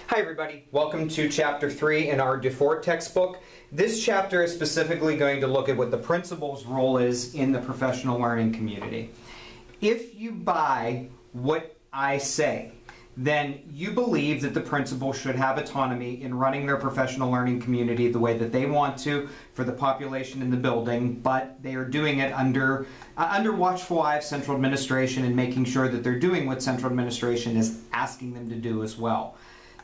Hi everybody, welcome to chapter 3 in our DuFour textbook. This chapter is specifically going to look at what the principal's role is in the professional learning community. If you buy what I say, then you believe that the principal should have autonomy in running their professional learning community the way that they want to for the population in the building, but they are doing it under watchful eye of central administration and making sure that they're doing what central administration is asking them to do as well.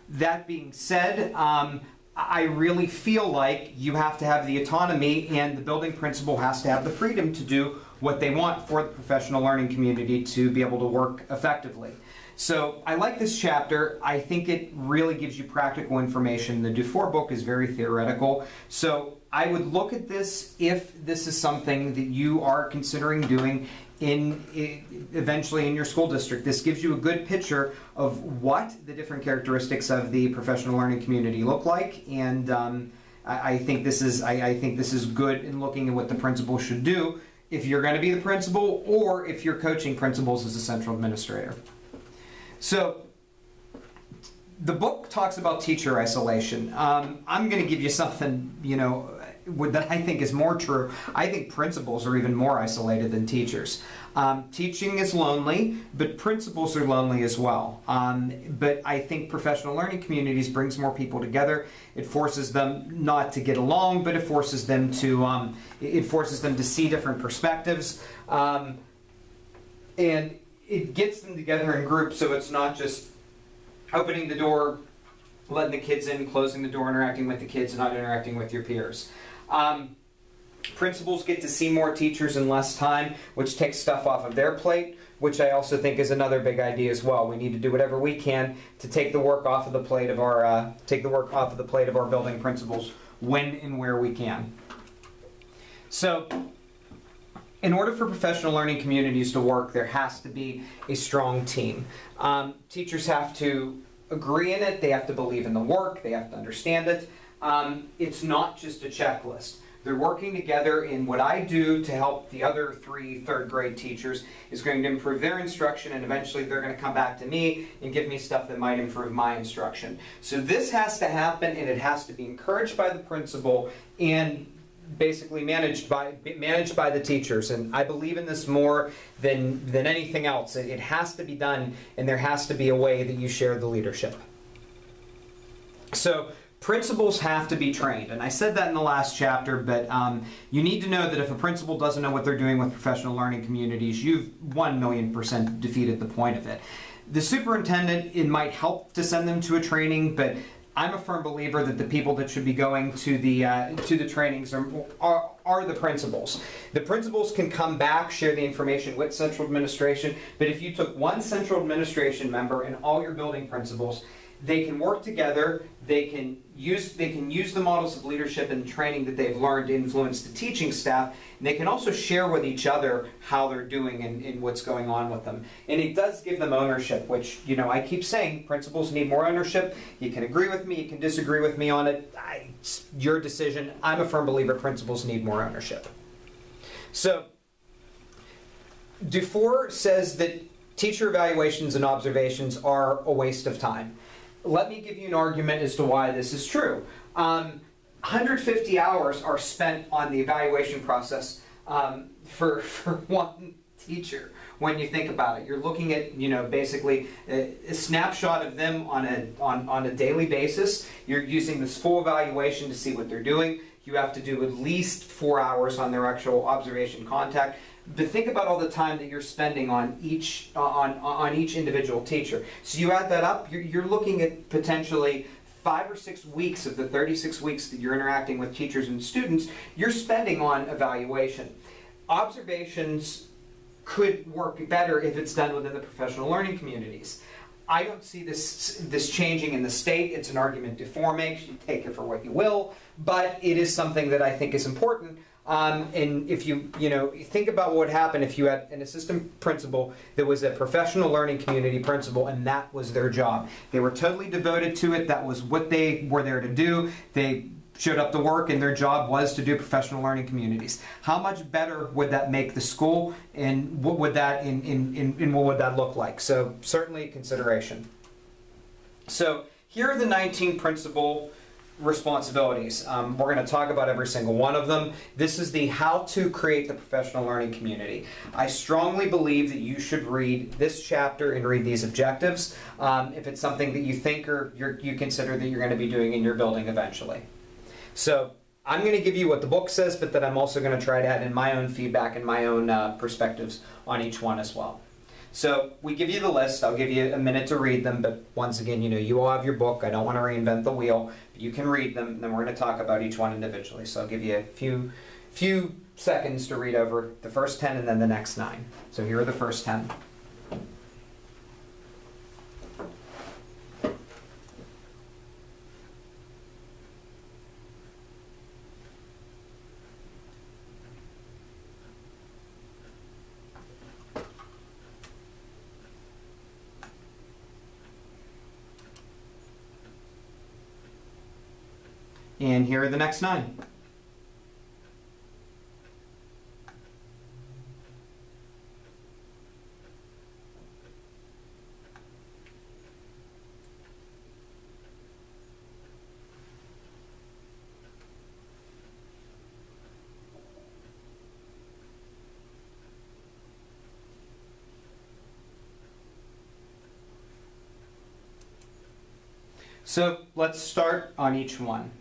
That being said, I really feel like you have to have the autonomy and the building principal has to have the freedom to do what they want for the professional learning community to be able to work effectively. So I like this chapter. I think it really gives you practical information. The DuFour book is very theoretical. So I would look at this if this is something that you are considering doing eventually in your school district. This gives you a good picture of what the different characteristics of the professional learning community look like, and I think this is good in looking at what the principal should do if you're going to be the principal or if you're coaching principals as a central administrator. So the book talks about teacher isolation. I'm going to give you something, that I think is more true. I think principals are even more isolated than teachers. Teaching is lonely, but principals are lonely as well. But I think professional learning communities brings more people together. It forces them not to get along, but it forces them to see different perspectives, and it gets them together in groups. So it's not just opening the door, letting the kids in, closing the door, interacting with the kids, and not interacting with your peers. Principals get to see more teachers in less time, which takes stuff off of their plate, which I also think is another big idea as well. We need to do whatever we can to take the work off of the plate of our building principals when and where we can. So, in order for professional learning communities to work, there has to be a strong team. Teachers have to agree in it. They have to believe in the work. They have to understand it. It's not just a checklist. They're working together, in what I do to help the other 3 third grade teachers is going to improve their instruction, and eventually they're going to come back to me and give me stuff that might improve my instruction. So this has to happen, and it has to be encouraged by the principal and basically managed by the teachers. And I believe in this more than anything else. It has to be done, and there has to be a way that you share the leadership. So principals have to be trained, and I said that in the last chapter, but you need to know that if a principal doesn't know what they're doing with professional learning communities, you've 1,000,000% defeated the point of it. The superintendent, it might help to send them to a training, but I'm a firm believer that the people that should be going to the trainings are the principals. The principals can come back, share the information with central administration, but if you took one central administration member and all your building principals, they can work together. They can use the models of leadership and training that they've learned to influence the teaching staff. And they can also share with each other how they're doing and what's going on with them. And it does give them ownership, which, I keep saying principals need more ownership. You can agree with me, you can disagree with me on it. It's your decision. I'm a firm believer principals need more ownership. So DuFour says that teacher evaluations and observations are a waste of time. Let me give you an argument as to why this is true. 150 hours are spent on the evaluation process for one teacher. When you think about it, you're looking at basically a snapshot of them on a daily basis. You're using this full evaluation to see what they're doing. You have to do at least 4 hours on their actual observation contact. But think about all the time that you're spending on each individual teacher. So you add that up, you're looking at potentially 5 or 6 weeks of the 36 weeks that you're interacting with teachers and students, you're spending on evaluation. Observations could work better if it's done within the professional learning communities. I don't see this changing in the state. It's an argument DuFour makes. You take it for what you will, but it is something that I think is important. And if you think about what would happen if you had an assistant principal that was a professional learning community principal and that was their job. They were totally devoted to it. That was what they were there to do. They showed up to work and their job was to do professional learning communities. How much better would that make the school, and what would that what would that look like? So certainly a consideration. So here are the 19 principal responsibilities. We're going to talk about every single one of them. This is the how to create the professional learning community. I strongly believe that you should read this chapter and read these objectives if it's something that you think or you consider that you're going to be doing in your building eventually. So I'm going to give you what the book says, but that I'm also going to try to add in my own feedback and my own perspectives on each one as well. So we give you the list. I'll give you a minute to read them, but once again, you all have your book. I don't want to reinvent the wheel, but you can read them, and then we're going to talk about each one individually. So I'll give you a few seconds to read over the first 10 and then the next 9. So here are the first 10. And here are the next 9. So let's start on each one.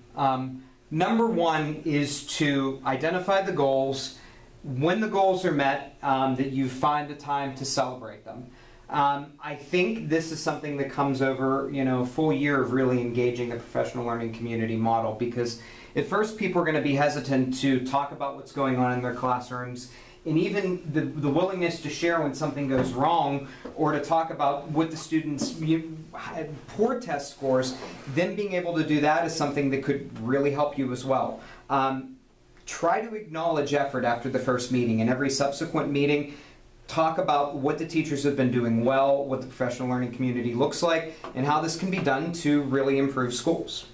Number 1 is to identify the goals. When the goals are met, that you find the time to celebrate them. I think this is something that comes over, a full year of really engaging the professional learning community model, because at first people are going to be hesitant to talk about what's going on in their classrooms, and even the willingness to share when something goes wrong, or to talk about what the students had poor test scores. Then being able to do that is something that could really help you as well. Try to acknowledge effort after the first meeting, and every subsequent meeting talk about what the teachers have been doing well, what the professional learning community looks like, and how this can be done to really improve schools.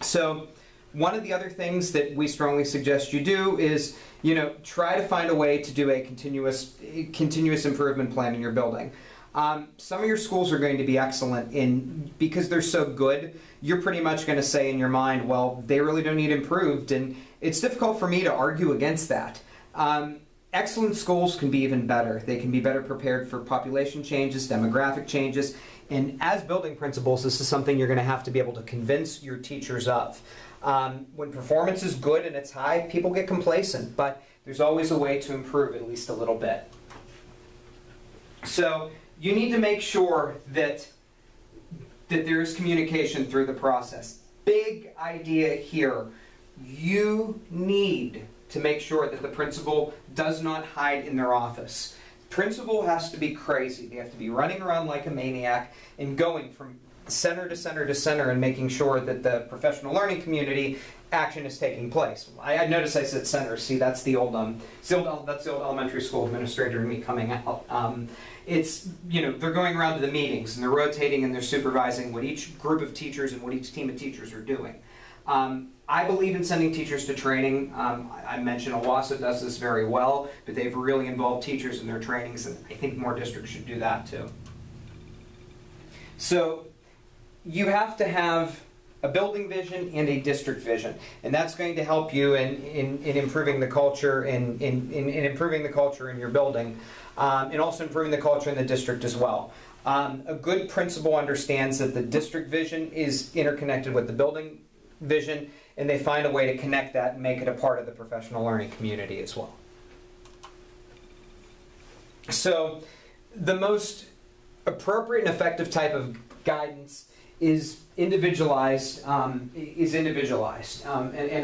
So one of the other things that we strongly suggest you do is, try to find a way to do a continuous improvement plan in your building. Some of your schools are going to be excellent, because they're so good, you're pretty much going to say in your mind, well, they really don't need improved, and it's difficult for me to argue against that. Excellent schools can be even better. They can be better prepared for population changes, demographic changes, and as building principals, this is something you're going to have to be able to convince your teachers of. When performance is good and it's high, people get complacent, but there's always a way to improve at least a little bit. So you need to make sure that there is communication through the process. Big idea here. You need to make sure that the principal does not hide in their office. Principal has to be crazy. They have to be running around like a maniac and going from center to center to center and making sure that the professional learning community action is taking place. I noticed I said center. See, that's the old elementary school administrator in me coming out. They're going around to the meetings and they're rotating and they're supervising what each group of teachers and what each team of teachers are doing. I believe in sending teachers to training. I mentioned OWASA does this very well, but they've really involved teachers in their trainings, and I think more districts should do that too. So you have to have a building vision and a district vision, and that's going to help you in improving the culture in improving the culture in your building, and also improving the culture in the district as well. A good principal understands that the district vision is interconnected with the building vision, and they find a way to connect that and make it a part of the professional learning community as well. So the most appropriate and effective type of guidance is individualized. And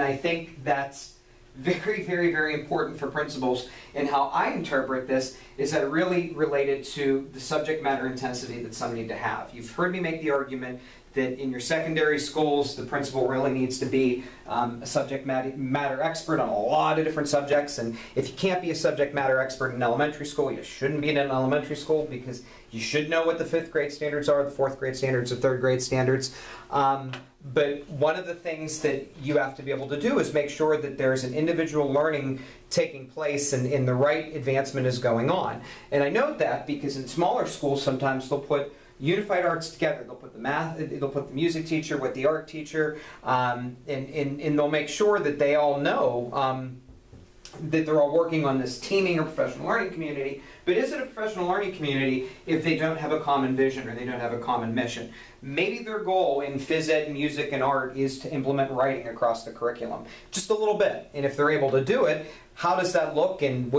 I think that's very, very, very important for principals. And how I interpret this is that really related to the subject matter intensity that some need to have. You've heard me make the argument that in your secondary schools, the principal really needs to be a subject matter expert on a lot of different subjects. And if you can't be a subject matter expert in elementary school, you shouldn't be in an elementary school, because you should know what the 5th grade standards are, the 4th grade standards, the 3rd grade standards. But one of the things that you have to be able to do is make sure that there's an individual learning taking place and the right advancement is going on. And I note that because in smaller schools, sometimes they'll put unified arts together. They'll put the they'll put the music teacher with the art teacher, and they'll make sure that they all know that they're all working on this teaming or professional learning community. But is it a professional learning community if they don't have a common vision or they don't have a common mission? Maybe their goal in phys ed, music, and art is to implement writing across the curriculum, just a little bit. And if they're able to do it, how does that look, and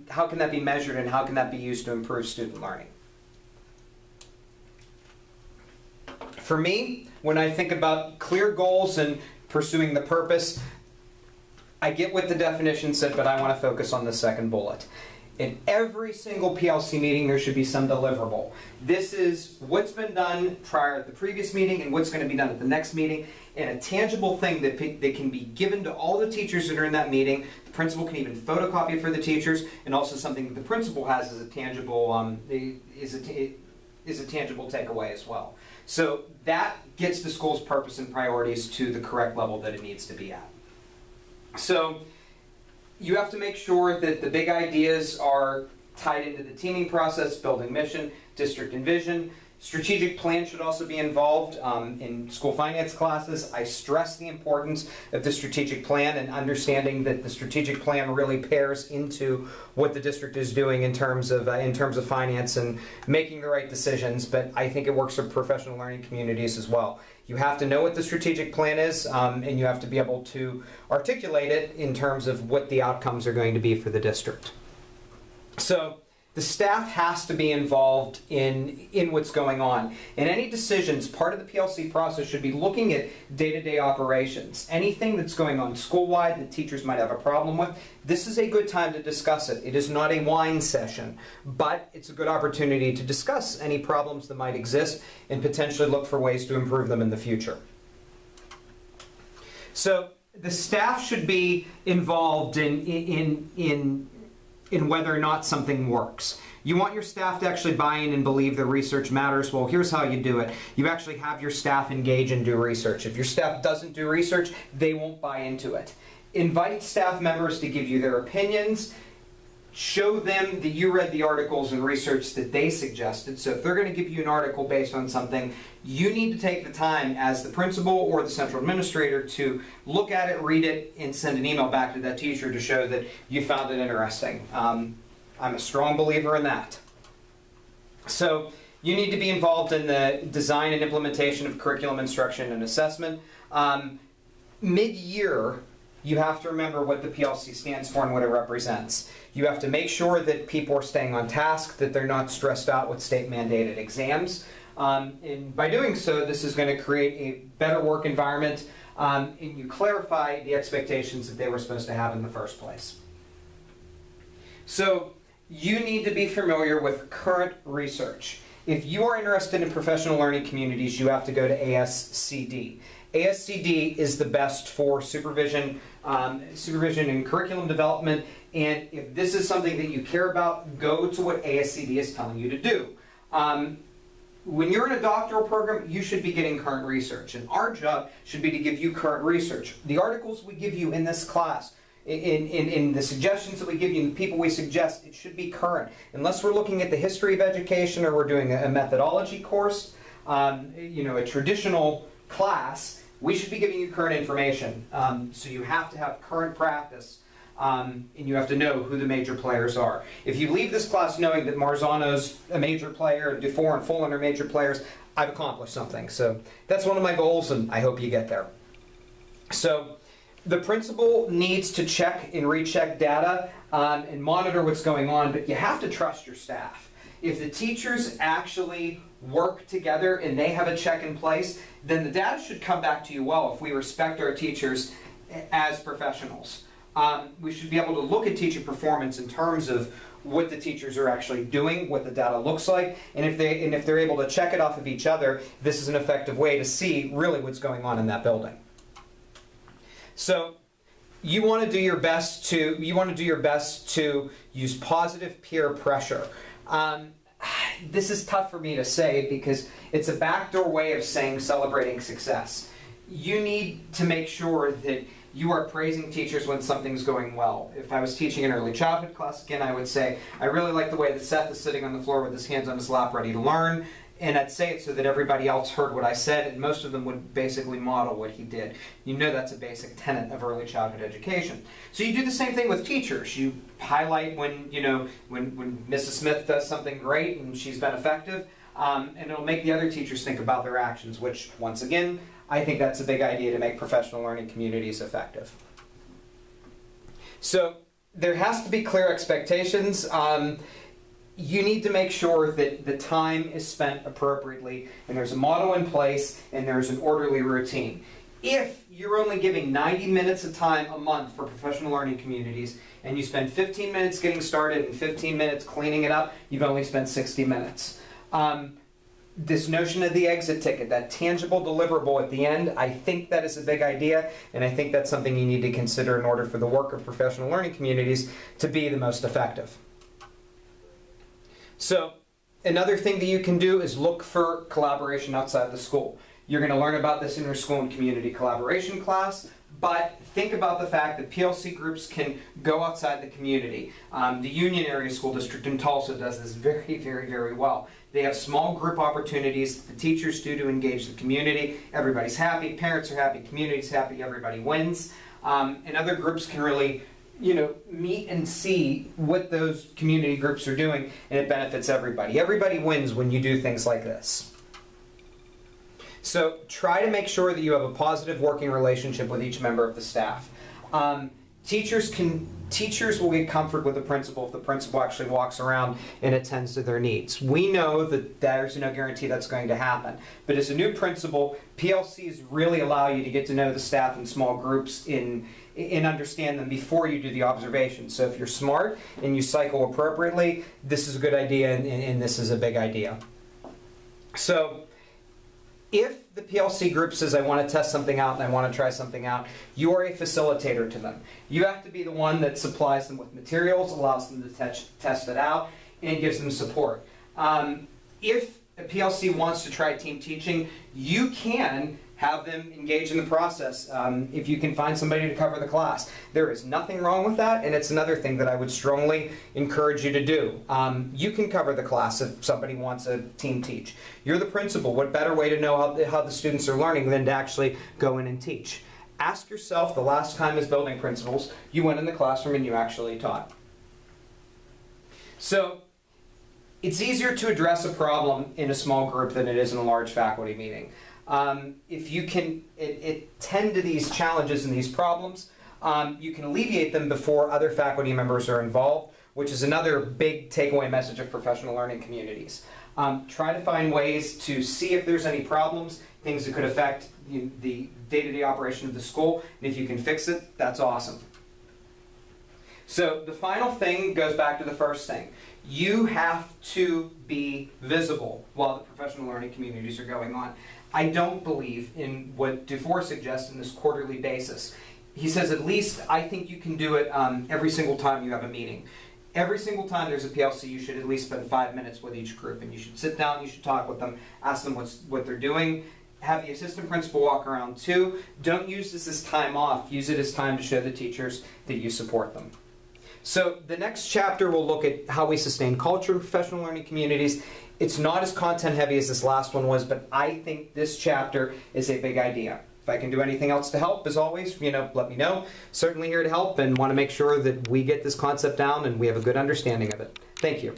how can that be measured, and how can that be used to improve student learning? For me, when I think about clear goals and pursuing the purpose, I get what the definition said, but I want to focus on the second bullet. In every single PLC meeting, there should be some deliverable. This is what's been done prior to the previous meeting and what's going to be done at the next meeting, and a tangible thing that can be given to all the teachers that are in that meeting. The principal can even photocopy it for the teachers, and also something that the principal has as a tangible is a tangible takeaway as well. So that gets the school's purpose and priorities to the correct level that it needs to be at. So you have to make sure that the big ideas are tied into the teaming process, building mission, district and vision. Strategic plan should also be involved in school finance classes. I stress the importance of the strategic plan and understanding that the strategic plan really pairs into what the district is doing in terms of finance and making the right decisions. But I think it works for professional learning communities as well. You have to know what the strategic plan is, and you have to be able to articulate it in terms of what the outcomes are going to be for the district. So the staff has to be involved in what's going on. In any decisions, part of the PLC process should be looking at day-to-day operations. Anything that's going on school-wide that teachers might have a problem with, this is a good time to discuss it. It is not a whine session, but it's a good opportunity to discuss any problems that might exist and potentially look for ways to improve them in the future. So the staff should be involved in whether or not something works. You want your staff to actually buy in and believe that research matters. Well, here's how you do it. You actually have your staff engage and do research. If your staff doesn't do research, they won't buy into it. Invite staff members to give you their opinions. Show them that you read the articles and research that they suggested. So if they're going to give you an article based on something, you need to take the time as the principal or the central administrator to look at it, read it, and send an email back to that teacher to show that you found it interesting. I'm a strong believer in that. So you need to be involved in the design and implementation of curriculum instruction and assessment. Mid-year, you have to remember what the PLC stands for and what it represents. You have to make sure that people are staying on task, that they're not stressed out with state-mandated exams. And by doing so, this is going to create a better work environment, and you clarify the expectations that they were supposed to have in the first place. So you need to be familiar with current research. If you are interested in professional learning communities, you have to go to ASCD. ASCD is the best for supervision and curriculum development, and if this is something that you care about, go to what ASCD is telling you to do. When you're in a doctoral program, you should be getting current research, and our job should be to give you current research. The articles we give you in this class, in the suggestions that we give you, and the people we suggest, it should be current. Unless we're looking at the history of education or we're doing a methodology course, a traditional class, we should be giving you current information. So you have to have current practice, and you have to know who the major players are. If you leave this class knowing that Marzano's a major player, and DuFour and Fulton are major players, I've accomplished something. So that's one of my goals, and I hope you get there. So the principal needs to check and recheck data and monitor what's going on, but you have to trust your staff. If the teachers actually work together and they have a check in place, then the data should come back to you well if we respect our teachers as professionals. We should be able to look at teacher performance in terms of what the teachers are actually doing, what the data looks like, and if they're able to check it off of each other, this is an effective way to see really what's going on in that building. So you want to do your best to use positive peer pressure. This is tough for me to say because it's a backdoor way of saying celebrating success. You need to make sure that you are praising teachers when something's going well. If I was teaching an early childhood class again, I would say, I really like the way that Seth is sitting on the floor with his hands on his lap ready to learn. and I'd say it so that everybody else heard what I said, and most of them would basically model what he did. You know that's a basic tenet of early childhood education. So you do the same thing with teachers. You highlight when, you know, when Mrs. Smith does something great and she's been effective, and it'll make the other teachers think about their actions, which, once again, I think that's a big idea to make professional learning communities effective. So there has to be clear expectations. You need to make sure that the time is spent appropriately, and there's a model in place, and there's an orderly routine. If you're only giving 90 minutes of time a month for professional learning communities, and you spend 15 minutes getting started and 15 minutes cleaning it up, you've only spent 60 minutes. This notion of the exit ticket, that tangible deliverable at the end, I think that is a big idea, and I think that's something you need to consider in order for the work of professional learning communities to be the most effective. So another thing that you can do is look for collaboration outside the school. You're going to learn about this in your school and community collaboration class, but think about the fact that PLC groups can go outside the community. The Union Area School District in Tulsa does this very, very, very well. They have small group opportunities the teachers do to engage the community. Everybody's happy, parents are happy, community's happy, everybody wins. And other groups can really, you know, meet and see what those community groups are doing, and it benefits everybody. Everybody wins when you do things like this. So try to make sure that you have a positive working relationship with each member of the staff. Teachers will get comfort with the principal if the principal actually walks around and attends to their needs. We know that there's no guarantee that's going to happen. But as a new principal, PLCs really allow you to get to know the staff in small groups and understand them before you do the observation. So if you're smart and you cycle appropriately, this is a good idea, and this is a big idea. So if the PLC group says, I want to test something out and I want to try something out, you are a facilitator to them. You have to be the one that supplies them with materials, allows them to test it out, and gives them support. If a PLC wants to try team teaching, you can have them engage in the process if you can find somebody to cover the class. There is nothing wrong with that, and it's another thing that I would strongly encourage you to do. You can cover the class if somebody wants a team teach. You're the principal. What better way to know how the students are learning than to actually go in and teach? Ask yourself the last time as building principals you went in the classroom and you actually taught. So it's easier to address a problem in a small group than it is in a large faculty meeting. If you can tend to these challenges and these problems, you can alleviate them before other faculty members are involved, which is another big takeaway message of professional learning communities. Try to find ways to see if there's any problems, things that could affect the day-to-day operation of the school, and if you can fix it, that's awesome. So the final thing goes back to the first thing. You have to be visible while the professional learning communities are going on. I don't believe in what DuFour suggests in this quarterly basis. He says at least, I think you can do it every single time you have a meeting. Every single time there's a PLC, you should at least spend 5 minutes with each group, and you should sit down, you should talk with them, ask them what they're doing. Have the assistant principal walk around too. Don't use this as time off. Use it as time to show the teachers that you support them. So the next chapter will look at how we sustain culture in professional learning communities. It's not as content heavy as this last one was, but I think this chapter is a big idea. If I can do anything else to help, as always, let me know. Certainly here to help and want to make sure that we get this concept down and we have a good understanding of it. Thank you.